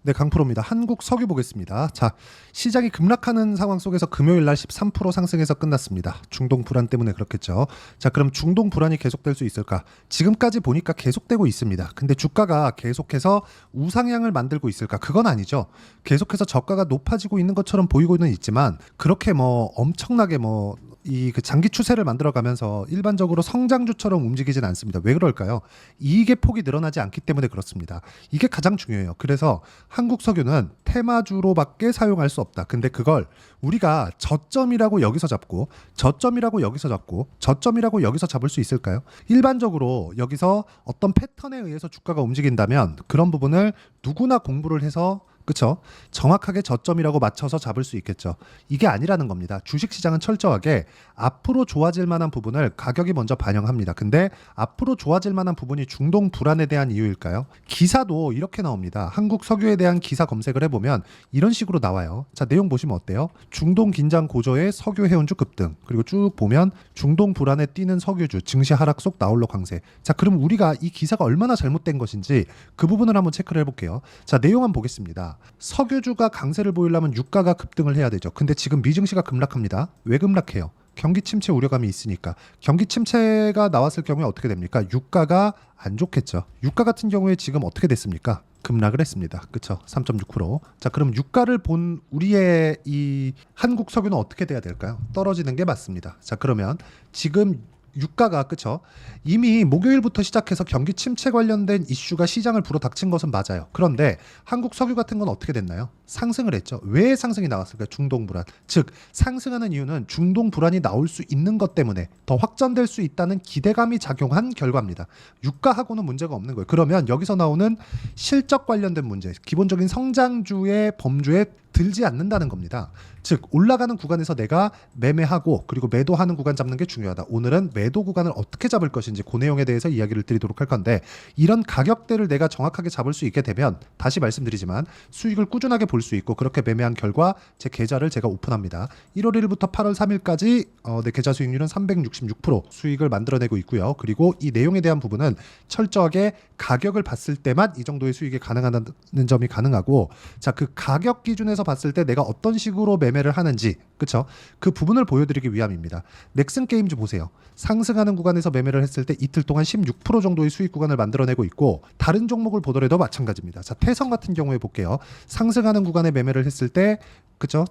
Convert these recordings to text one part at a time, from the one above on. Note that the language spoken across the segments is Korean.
네, 강프로입니다. 한국 석유 보겠습니다. 자, 시장이 급락하는 상황 속에서 금요일 날 13% 상승해서 끝났습니다. 중동 불안 때문에 그렇겠죠. 자, 그럼 중동 불안이 계속될 수 있을까? 지금까지 보니까 계속되고 있습니다. 근데 주가가 계속해서 우상향을 만들고 있을까? 그건 아니죠. 계속해서 저가가 높아지고 있는 것처럼 보이고는 있지만 그렇게 뭐 엄청나게 뭐 이 그 장기 추세를 만들어가면서 일반적으로 성장주처럼 움직이진 않습니다. 왜 그럴까요? 이익의 폭이 늘어나지 않기 때문에 그렇습니다. 이게 가장 중요해요. 그래서 한국 석유는 테마주로밖에 사용할 수 없다. 근데 그걸 우리가 저점이라고 여기서 잡고 저점이라고 여기서 잡고 저점이라고 여기서 잡을 수 있을까요? 일반적으로 여기서 어떤 패턴에 의해서 주가가 움직인다면 그런 부분을 누구나 공부를 해서 그렇죠. 정확하게 저점이라고 맞춰서 잡을 수 있겠죠. 이게 아니라는 겁니다. 주식시장은 철저하게 앞으로 좋아질 만한 부분을 가격이 먼저 반영합니다. 근데 앞으로 좋아질 만한 부분이 중동 불안에 대한 이유일까요? 기사도 이렇게 나옵니다. 한국 석유에 대한 기사 검색을 해보면 이런 식으로 나와요. 자, 내용 보시면 어때요? 중동 긴장 고조에 석유 해운주 급등. 그리고 쭉 보면 중동 불안에 뛰는 석유주 증시 하락 속 나홀로 강세. 자, 그럼 우리가 이 기사가 얼마나 잘못된 것인지 그 부분을 한번 체크를 해볼게요. 자, 내용 한번 보겠습니다. 석유주가 강세를 보이려면 유가가 급등을 해야 되죠. 근데 지금 미증시가 급락합니다. 왜 급락해요? 경기 침체 우려감이 있으니까. 경기 침체가 나왔을 경우에 어떻게 됩니까? 유가가 안 좋겠죠. 유가 같은 경우에 지금 어떻게 됐습니까? 급락을 했습니다. 그렇죠? 3.6%. 자, 그럼 유가를 본 우리의 이 한국 석유는 어떻게 돼야 될까요? 떨어지는 게 맞습니다. 자, 그러면 지금 유가가 그쵸? 이미 목요일부터 시작해서 경기 침체 관련된 이슈가 시장을 불어닥친 것은 맞아요. 그런데 한국 석유 같은 건 어떻게 됐나요? 상승을 했죠. 왜 상승이 나왔을까요? 중동 불안. 즉 상승하는 이유는 중동 불안이 나올 수 있는 것 때문에 더 확전될 수 있다는 기대감이 작용한 결과입니다. 유가하고는 문제가 없는 거예요. 그러면 여기서 나오는 실적 관련된 문제, 기본적인 성장주의 범주에 들지 않는다는 겁니다. 즉 올라가는 구간에서 내가 매매하고 그리고 매도하는 구간 잡는 게 중요하다. 오늘은 매도 구간을 어떻게 잡을 것인지 그 내용에 대해서 이야기를 드리도록 할 건데 이런 가격대를 내가 정확하게 잡을 수 있게 되면 다시 말씀드리지만 수익을 꾸준하게 볼 수 있고 그렇게 매매한 결과 제 계좌를 제가 오픈합니다. 1월 1일부터 8월 3일까지 내 계좌 수익률은 366% 수익을 만들어내고 있고요. 그리고 이 내용에 대한 부분은 철저하게 가격을 봤을 때만 이 정도의 수익이 가능하다는 점이 가능하고 자, 그 가격 기준에서 봤을 때 내가 어떤 식으로 매매를 하는지 그쵸? 그 부분을 보여드리기 위함입니다. 넥슨 게임즈 보세요. 상승하는 구간에서 매매를 했을 때 이틀 동안 16% 정도의 수익 구간을 만들어내고 있고 다른 종목을 보더라도 마찬가지입니다. 자, 태성 같은 경우에 볼게요. 상승하는 구간에 매매를 했을 때 그죠?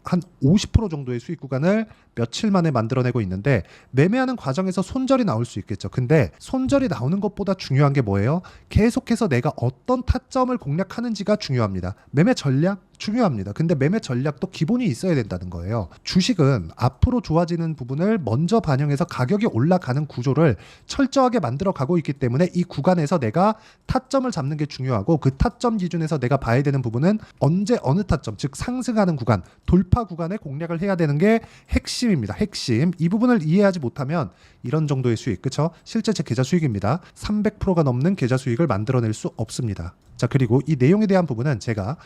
한 50% 정도의 수익 구간을 며칠 만에 만들어내고 있는데 매매하는 과정에서 손절이 나올 수 있겠죠. 근데 손절이 나오는 것보다 중요한 게 뭐예요? 계속해서 내가 어떤 타점을 공략하는지가 중요합니다. 매매 전략 중요합니다. 근데 매매 전략도 기본이 있어야 된다는 거예요. 주식은 앞으로 좋아지는 부분을 먼저 반영해서 가격이 올라가는 구조를 철저하게 만들어 가고 있기 때문에 이 구간에서 내가 타점을 잡는 게 중요하고 그 타점 기준에서 내가 봐야 되는 부분은 언제 어느 타점, 즉 상승하는 구간, 돌파 구간에 공략을 해야 되는 게 핵심입니다. 핵심. 이 부분을 이해하지 못하면 이런 정도의 수익, 그렇죠? 실제 제 계좌 수익입니다. 300%가 넘는 계좌 수익을 만들어낼 수 없습니다. 자, 그리고 이 내용에 대한 부분은 제가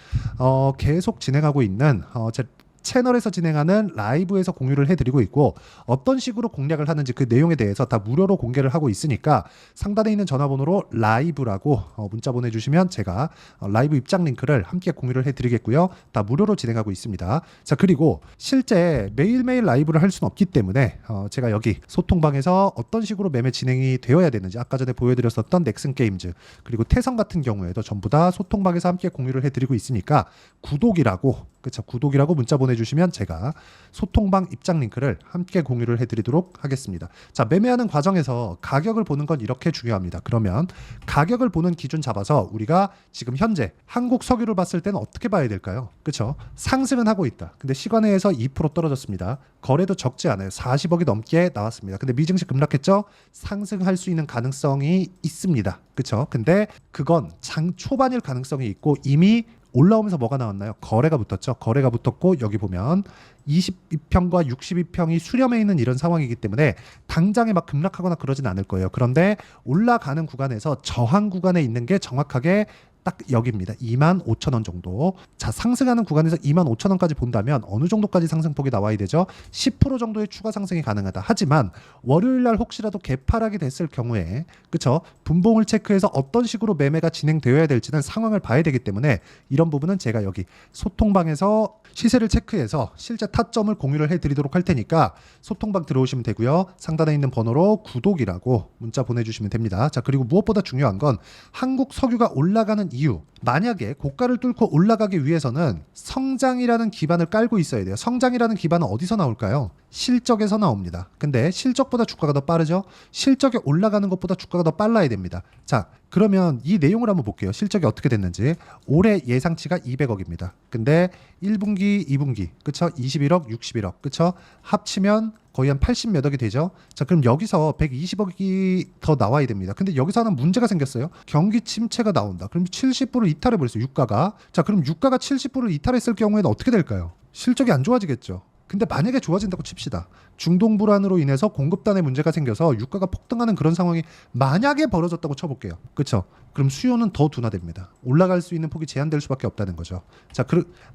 계속 진행하고 있는 제 채널에서 진행하는 라이브에서 공유를 해드리고 있고 어떤 식으로 공략을 하는지 그 내용에 대해서 다 무료로 공개를 하고 있으니까 상단에 있는 전화번호로 라이브라고 문자 보내주시면 제가 라이브 입장 링크를 함께 공유를 해드리겠고요. 다 무료로 진행하고 있습니다. 자, 그리고 실제 매일매일 라이브를 할 수는 없기 때문에 제가 여기 소통방에서 어떤 식으로 매매 진행이 되어야 되는지 아까 전에 보여드렸었던 넥슨 게임즈 그리고 태성 같은 경우에도 전부 다 소통방에서 함께 공유를 해드리고 있으니까 구독이라고 그렇죠. 구독이라고 문자 보내주시면 제가 소통방 입장 링크를 함께 공유를 해드리도록 하겠습니다. 자, 매매하는 과정에서 가격을 보는 건 이렇게 중요합니다. 그러면 가격을 보는 기준 잡아서 우리가 지금 현재 한국 석유를 봤을 때는 어떻게 봐야 될까요? 그렇죠. 상승은 하고 있다. 근데 시간에서 2% 떨어졌습니다. 거래도 적지 않아요. 40억이 넘게 나왔습니다. 근데 미증시 급락했죠? 상승할 수 있는 가능성이 있습니다. 그렇죠. 근데 그건 장 초반일 가능성이 있고 이미 올라오면서 뭐가 나왔나요? 거래가 붙었죠. 거래가 붙었고 여기 보면 22평과 62평이 수렴해 있는 이런 상황이기 때문에 당장에 막 급락하거나 그러진 않을 거예요. 그런데 올라가는 구간에서 저항 구간에 있는 게 정확하게 딱 여기입니다. 25,000원 정도. 자, 상승하는 구간에서 25,000원까지 본다면 어느 정도까지 상승폭이 나와야 되죠? 10% 정도의 추가 상승이 가능하다. 하지만 월요일 날 혹시라도 개파락이 됐을 경우에 그쵸? 분봉을 체크해서 어떤 식으로 매매가 진행되어야 될지는 상황을 봐야 되기 때문에 이런 부분은 제가 여기 소통방에서 시세를 체크해서 실제 타점을 공유를 해드리도록 할 테니까 소통방 들어오시면 되고요. 상단에 있는 번호로 구독이라고 문자 보내주시면 됩니다. 자, 그리고 무엇보다 중요한 건 한국 석유가 올라가는 이유. 만약에 고가를 뚫고 올라가기 위해서는 성장이라는 기반을 깔고 있어야 돼요. 성장이라는 기반은 어디서 나올까요? 실적에서 나옵니다. 근데 실적보다 주가가 더 빠르죠? 실적이 올라가는 것보다 주가가 더 빨라야 됩니다. 자, 그러면 이 내용을 한번 볼게요. 실적이 어떻게 됐는지. 올해 예상치가 200억입니다. 근데 1분기, 2분기, 그쵸? 21억, 61억, 그쵸? 합치면 거의 한 80 몇 억이 되죠. 자, 그럼 여기서 120억이 더 나와야 됩니다. 근데 여기서 하나 문제가 생겼어요. 경기 침체가 나온다. 그럼 70%를 이탈해 버렸어요. 유가가. 자, 그럼 유가가 70%를 이탈했을 경우에는 어떻게 될까요? 실적이 안 좋아지겠죠. 근데 만약에 좋아진다고 칩시다. 중동 불안으로 인해서 공급단에 문제가 생겨서 유가가 폭등하는 그런 상황이 만약에 벌어졌다고 쳐볼게요. 그렇죠? 그럼 수요는 더 둔화됩니다. 올라갈 수 있는 폭이 제한될 수밖에 없다는 거죠. 자,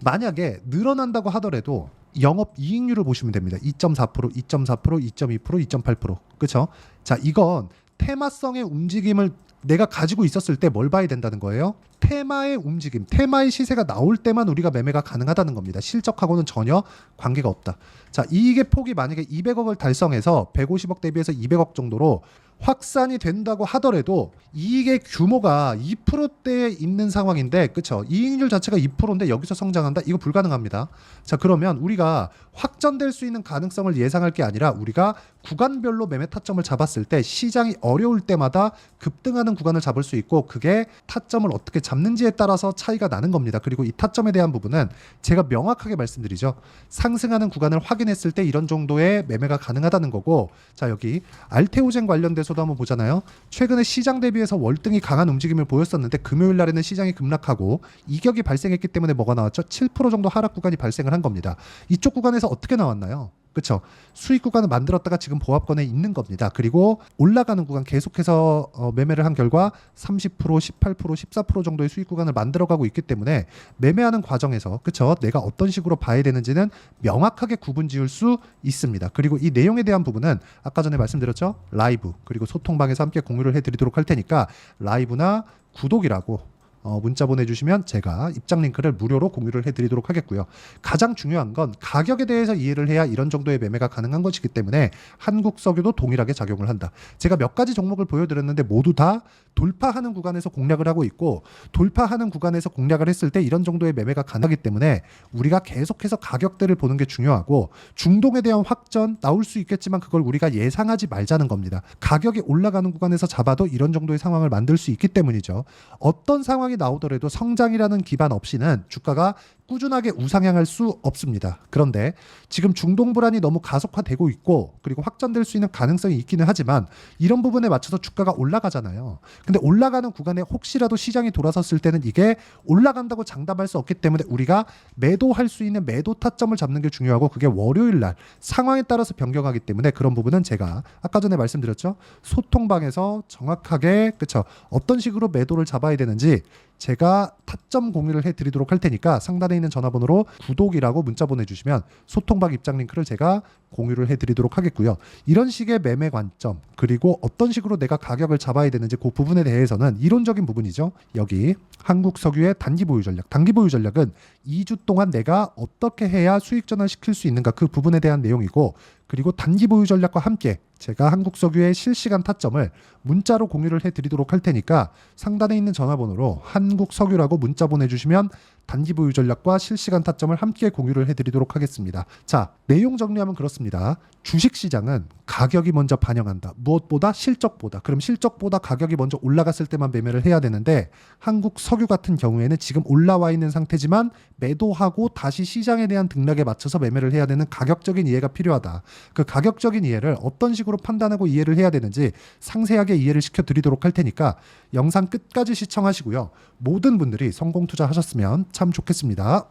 만약에 늘어난다고 하더라도 영업 이익률을 보시면 됩니다. 2.4%, 2.4%, 2.2%, 2.8%. 그렇죠? 자, 이건 테마성의 움직임을 내가 가지고 있었을 때 뭘 봐야 된다는 거예요? 테마의 움직임, 테마의 시세가 나올 때만 우리가 매매가 가능하다는 겁니다. 실적하고는 전혀 관계가 없다. 자, 이익의 폭이 만약에 200억을 달성해서 150억 대비해서 200억 정도로 확산이 된다고 하더라도 이익의 규모가 2%대에 있는 상황인데, 그쵸? 이익률 자체가 2%인데 여기서 성장한다? 이거 불가능합니다. 자, 그러면 우리가 확전될 수 있는 가능성을 예상할 게 아니라 우리가 구간별로 매매 타점을 잡았을 때 시장이 어려울 때마다 급등하는 구간을 잡을 수 있고, 그게 타점을 어떻게 잡는지에 따라서 차이가 나는 겁니다. 그리고 이 타점에 대한 부분은 제가 명확하게 말씀드리죠. 상승하는 구간을 확인했을 때 이런 정도의 매매가 가능하다는 거고, 자, 여기 알테오젠 관련돼서도 한번 보잖아요. 최근에 시장 대비해서 월등히 강한 움직임을 보였었는데 금요일 날에는 시장이 급락하고 이격이 발생했기 때문에 뭐가 나왔죠? 7% 정도 하락 구간이 발생을 한 겁니다. 이쪽 구간에서 어떻게 나왔나요? 그렇죠. 수익 구간을 만들었다가 지금 보합권에 있는 겁니다. 그리고 올라가는 구간 계속해서 매매를 한 결과 30%, 18%, 14% 정도의 수익 구간을 만들어가고 있기 때문에 매매하는 과정에서 그렇죠. 내가 어떤 식으로 봐야 되는지는 명확하게 구분 지을 수 있습니다. 그리고 이 내용에 대한 부분은 아까 전에 말씀드렸죠. 라이브 그리고 소통방에서 함께 공유를 해드리도록 할 테니까 라이브나 구독이라고 문자 보내주시면 제가 입장 링크를 무료로 공유를 해드리도록 하겠고요. 가장 중요한 건 가격에 대해서 이해를 해야 이런 정도의 매매가 가능한 것이기 때문에 한국석유도 동일하게 작용을 한다. 제가 몇 가지 종목을 보여드렸는데 모두 다 돌파하는 구간에서 공략을 하고 있고, 돌파하는 구간에서 공략을 했을 때 이런 정도의 매매가 가능하기 때문에 우리가 계속해서 가격대를 보는 게 중요하고, 중동에 대한 확전 나올 수 있겠지만 그걸 우리가 예상하지 말자는 겁니다. 가격이 올라가는 구간에서 잡아도 이런 정도의 상황을 만들 수 있기 때문이죠. 어떤 상황이 나오더라도 성장이라는 기반 없이는 주가가 꾸준하게 우상향할 수 없습니다. 그런데 지금 중동 불안이 너무 가속화되고 있고, 그리고 확전될 수 있는 가능성이 있기는 하지만 이런 부분에 맞춰서 주가가 올라가잖아요. 근데 올라가는 구간에 혹시라도 시장이 돌아섰을 때는 이게 올라간다고 장담할 수 없기 때문에 우리가 매도할 수 있는 매도 타점을 잡는 게 중요하고, 그게 월요일 날 상황에 따라서 변경하기 때문에 그런 부분은 제가 아까 전에 말씀드렸죠. 소통방에서 정확하게 그쵸 어떤 식으로 매도를 잡아야 되는지 제가 타점 공유를 해드리도록 할 테니까 상단에 있는 전화번호로 구독이라고 문자 보내주시면 소통방 입장 링크를 제가 공유를 해드리도록 하겠고요. 이런 식의 매매 관점, 그리고 어떤 식으로 내가 가격을 잡아야 되는지 그 부분에 대해서는 이론적인 부분이죠. 여기 한국석유의 단기 보유 전략. 단기 보유 전략은 2주 동안 내가 어떻게 해야 수익 전환시킬 수 있는가, 그 부분에 대한 내용이고, 그리고 단기 보유 전략과 함께 제가 한국석유의 실시간 타점을 문자로 공유를 해드리도록 할 테니까 상단에 있는 전화번호로 한국석유라고 문자 보내주시면 단기 보유 전략과 실시간 타점을 함께 공유를 해드리도록 하겠습니다. 자, 내용 정리하면 그렇습니다. 주식시장은 가격이 먼저 반영한다. 무엇보다 실적보다. 그럼 실적보다 가격이 먼저 올라갔을 때만 매매를 해야 되는데, 한국석유 같은 경우에는 지금 올라와 있는 상태지만 매도하고 다시 시장에 대한 등락에 맞춰서 매매를 해야 되는 가격적인 이해가 필요하다. 그 가격적인 이해를 어떤 식으로 판단하고 이해를 해야 되는지 상세하게 이해를 시켜드리도록 할 테니까 영상 끝까지 시청하시고요. 모든 분들이 성공 투자하셨으면 참 좋겠습니다.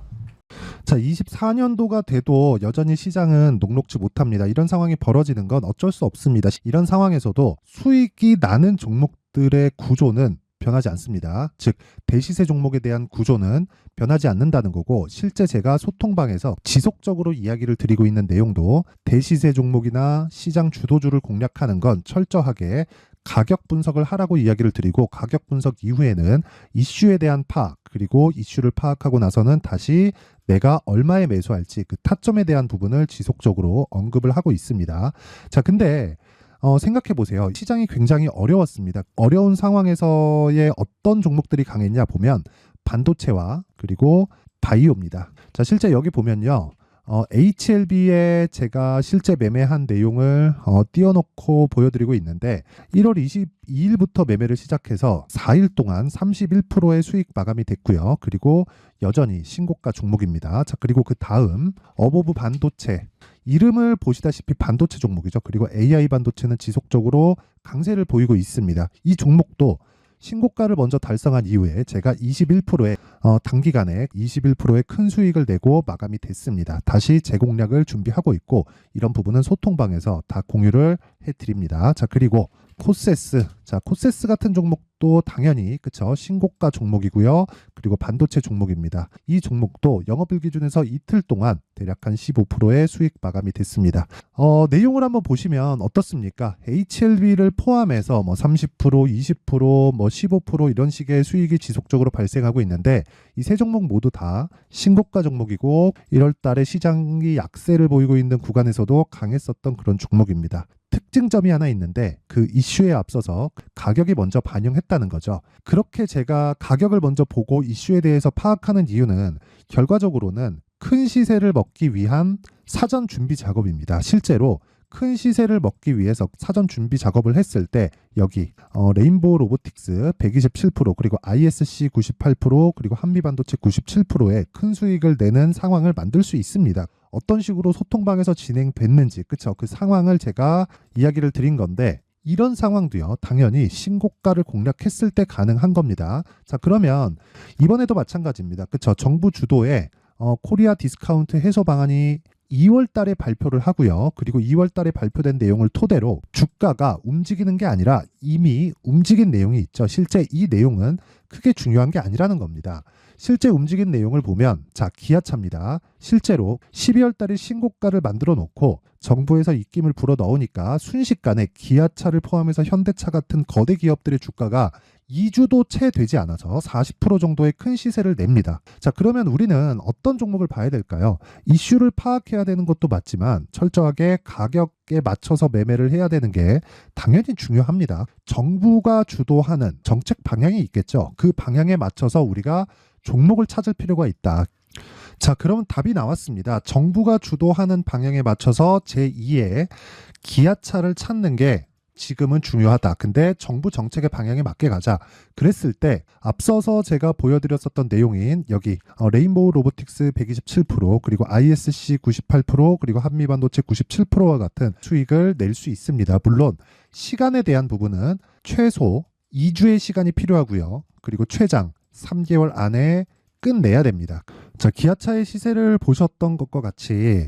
자, 24년도가 돼도 여전히 시장은 녹록지 못합니다. 이런 상황이 벌어지는 건 어쩔 수 없습니다. 이런 상황에서도 수익이 나는 종목들의 구조는 변하지 않습니다. 즉 대시세 종목에 대한 구조는 변하지 않는다는 거고, 실제 제가 소통방에서 지속적으로 이야기를 드리고 있는 내용도 대시세 종목이나 시장 주도주를 공략하는 건 철저하게 가격 분석을 하라고 이야기를 드리고, 가격 분석 이후에는 이슈에 대한 파악, 그리고 이슈를 파악하고 나서는 다시 내가 얼마에 매수할지 그 타점에 대한 부분을 지속적으로 언급을 하고 있습니다. 자, 근데 생각해 보세요. 시장이 굉장히 어려웠습니다. 어려운 상황에서의 어떤 종목들이 강했냐 보면 반도체와 그리고 바이오입니다. 자, 실제 여기 보면요. HLB에 제가 실제 매매한 내용을 띄워놓고 보여드리고 있는데, 1월 22일부터 매매를 시작해서 4일 동안 31%의 수익 마감이 됐고요. 그리고 여전히 신고가 종목입니다. 자, 그리고 그 다음 어보브 반도체, 이름을 보시다시피 반도체 종목이죠. 그리고 AI 반도체는 지속적으로 강세를 보이고 있습니다. 이 종목도 신고가를 먼저 달성한 이후에 제가 21%의 단기간에 21%의 큰 수익을 내고 마감이 됐습니다. 다시 재공략을 준비하고 있고, 이런 부분은 소통방에서 다 공유를 해드립니다. 자, 그리고 코세스. 자, 코세스 같은 종목도 당연히 그쵸, 신고가 종목이고요. 그리고 반도체 종목입니다. 이 종목도 영업일 기준에서 이틀 동안 대략 한 15%의 수익 마감이 됐습니다. 내용을 한번 보시면 어떻습니까? HLB를 포함해서 뭐 30%, 20%, 뭐 15% 이런 식의 수익이 지속적으로 발생하고 있는데, 이 세 종목 모두 다 신고가 종목이고 1월 달에 시장이 약세를 보이고 있는 구간에서도 강했었던 그런 종목입니다. 특징점이 하나 있는데, 그 이슈에 앞서서 가격이 먼저 반영했다는 거죠. 그렇게 제가 가격을 먼저 보고 이슈에 대해서 파악하는 이유는 결과적으로는 큰 시세를 먹기 위한 사전 준비 작업입니다. 실제로 큰 시세를 먹기 위해서 사전 준비 작업을 했을 때 여기 레인보우 로보틱스 127%, 그리고 ISC 98%, 그리고 한미반도체 97%의 큰 수익을 내는 상황을 만들 수 있습니다. 어떤 식으로 소통방에서 진행됐는지, 그쵸, 그 상황을 제가 이야기를 드린 건데, 이런 상황도요 당연히 신고가를 공략했을 때 가능한 겁니다. 자, 그러면 이번에도 마찬가지입니다. 그쵸, 정부 주도의 코리아 디스카운트 해소 방안이 2월 달에 발표를 하고요. 그리고 2월 달에 발표된 내용을 토대로 주가가 움직이는 게 아니라 이미 움직인 내용이 있죠. 실제 이 내용은 크게 중요한 게 아니라는 겁니다. 실제 움직인 내용을 보면, 자, 기아차입니다. 실제로 12월 달에 신고가를 만들어 놓고 정부에서 입김을 불어 넣으니까 순식간에 기아차를 포함해서 현대차 같은 거대 기업들의 주가가 2주도 채 되지 않아서 40% 정도의 큰 시세를 냅니다. 자, 그러면 우리는 어떤 종목을 봐야 될까요? 이슈를 파악해야 되는 것도 맞지만 철저하게 가격에 맞춰서 매매를 해야 되는 게 당연히 중요합니다. 정부가 주도하는 정책 방향이 있겠죠. 그 방향에 맞춰서 우리가 종목을 찾을 필요가 있다. 자, 그럼 답이 나왔습니다. 정부가 주도하는 방향에 맞춰서 제2의 기아차를 찾는 게 지금은 중요하다. 근데 정부 정책의 방향에 맞게 가자. 그랬을 때 앞서서 제가 보여드렸었던 내용인 여기 레인보우 로보틱스 127%, 그리고 ISC 98%, 그리고 한미반도체 97%와 같은 수익을 낼 수 있습니다. 물론 시간에 대한 부분은 최소 2주의 시간이 필요하고요. 그리고 최장 3개월 안에 끝내야 됩니다. 자, 기아차의 시세를 보셨던 것과 같이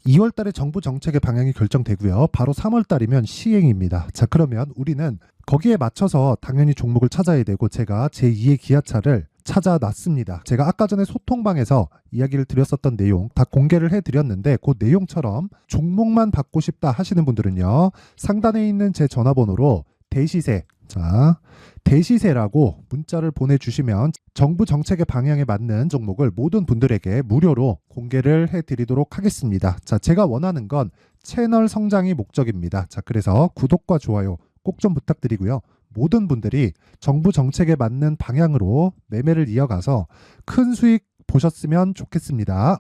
2월 달에 정부 정책의 방향이 결정되고요. 바로 3월 달이면 시행입니다. 자, 그러면 우리는 거기에 맞춰서 당연히 종목을 찾아야 되고, 제가 제2의 기아차를 찾아놨습니다. 제가 아까 전에 소통방에서 이야기를 드렸었던 내용 다 공개를 해드렸는데, 그 내용처럼 종목만 받고 싶다 하시는 분들은요, 상단에 있는 제 전화번호로 대시세, 자, 대시세라고 문자를 보내주시면 정부 정책의 방향에 맞는 종목을 모든 분들에게 무료로 공개를 해드리도록 하겠습니다. 자, 제가 원하는 건 채널 성장이 목적입니다. 자, 그래서 구독과 좋아요 꼭 좀 부탁드리고요. 모든 분들이 정부 정책에 맞는 방향으로 매매를 이어가서 큰 수익 보셨으면 좋겠습니다.